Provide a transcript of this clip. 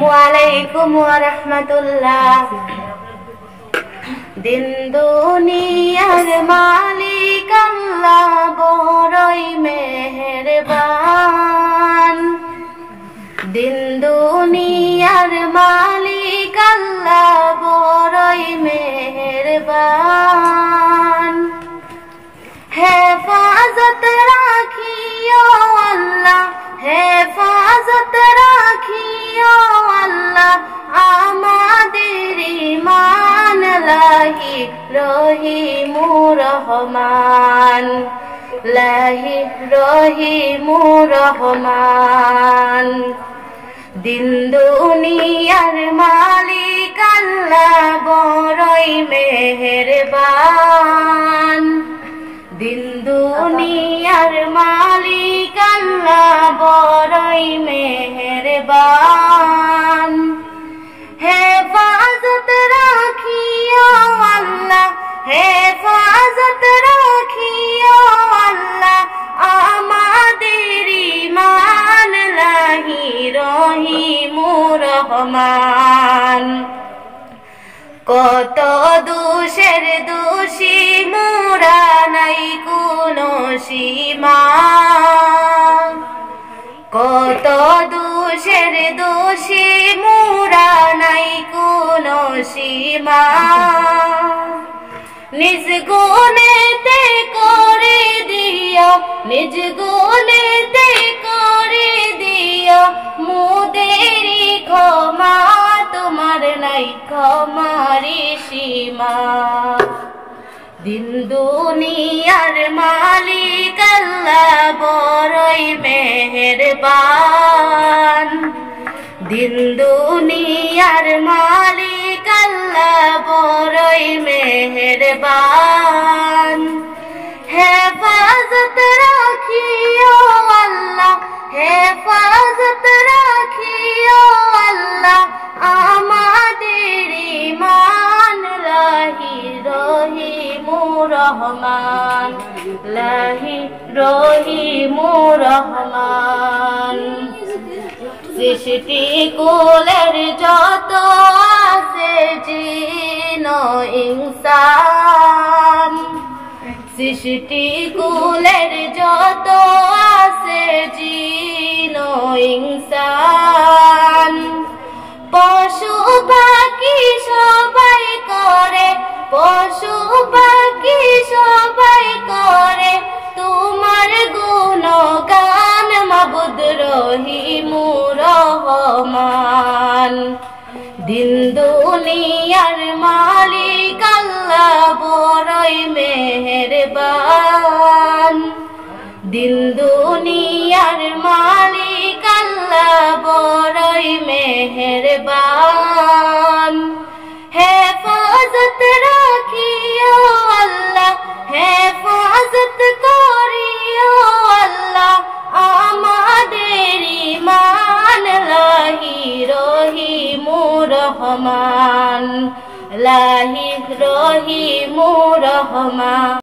ওয়ালাইকুম ওয়া রাহমাতুল্লাহ। দিন দুনিয়ার মালিক আল্লাহ বড়ই মেহেরবান। দিন দুনিয়ার মালিক আল্লাহ বড়ই মেহেরবান। হেফাজত রাখিও আল্লাহ, হেফাজত রাখিও আল্লাহ আমাদের ঈমান। লাহি রহিমুর রহমান, লাহি রহিমুর রহমান। দিন দুনিয়ার মালিক আল্লাহ বড়ই মেহেরবান। দিন দুনিয়ার মালিক আল্লাহ বড়ই মেহেরবান। হেফাজত রাখিও আল্লাহ, হেফাজত রাখিও আল্লাহ আমাদের ঈমান। লাহি রহিমুর রহমান। কত দোষের দোষী মোরা, নাই কোনো সীমা। কত দোষের দোষী মোরা, নাই কোনো সীমা। নিজ গুণেতে করে দিও, নিজ গুণেতে করে দিও মোদেরই ক্ষমা। তোমার নাই ক্ষমারি সীমা। দিন দুনিয়ার মালিক আল্লাহ বড়ই মেহেরবান। দিন দুনিয়ার মালিক আল্লাহ বড়ই মেহেরবান। হেফাজত রাখিও আল্লাহ, হেফাজত রাখিও আল্লাহ আমাদের ঈমান। লাহি রহিমুর রহমান, লাহি রহিমুর রহমান। সৃষ্টি কুলের যত আছে জিন ইনসান, সৃষ্টি কুলের যত আছে জিন ইনসান। পশু পাখি সবাই করে, পশু পাখি সবাই করে তোমার গুণগান। মাবুদ রহিমুর রহমান। দিন দুনিয়ার মালিক আল্লাহ বড়ই মেহেরবান। দিন দুনিয়ার মালিক আল্লাহ বড়ই মেহেরবান। হেফাজত রাখিও আল্লাহ, হেফাজত করিও আল্লাহ আমাদের ঈমান। লাহি রহিমুর রহমান, লাহি রহিমুর রহমান।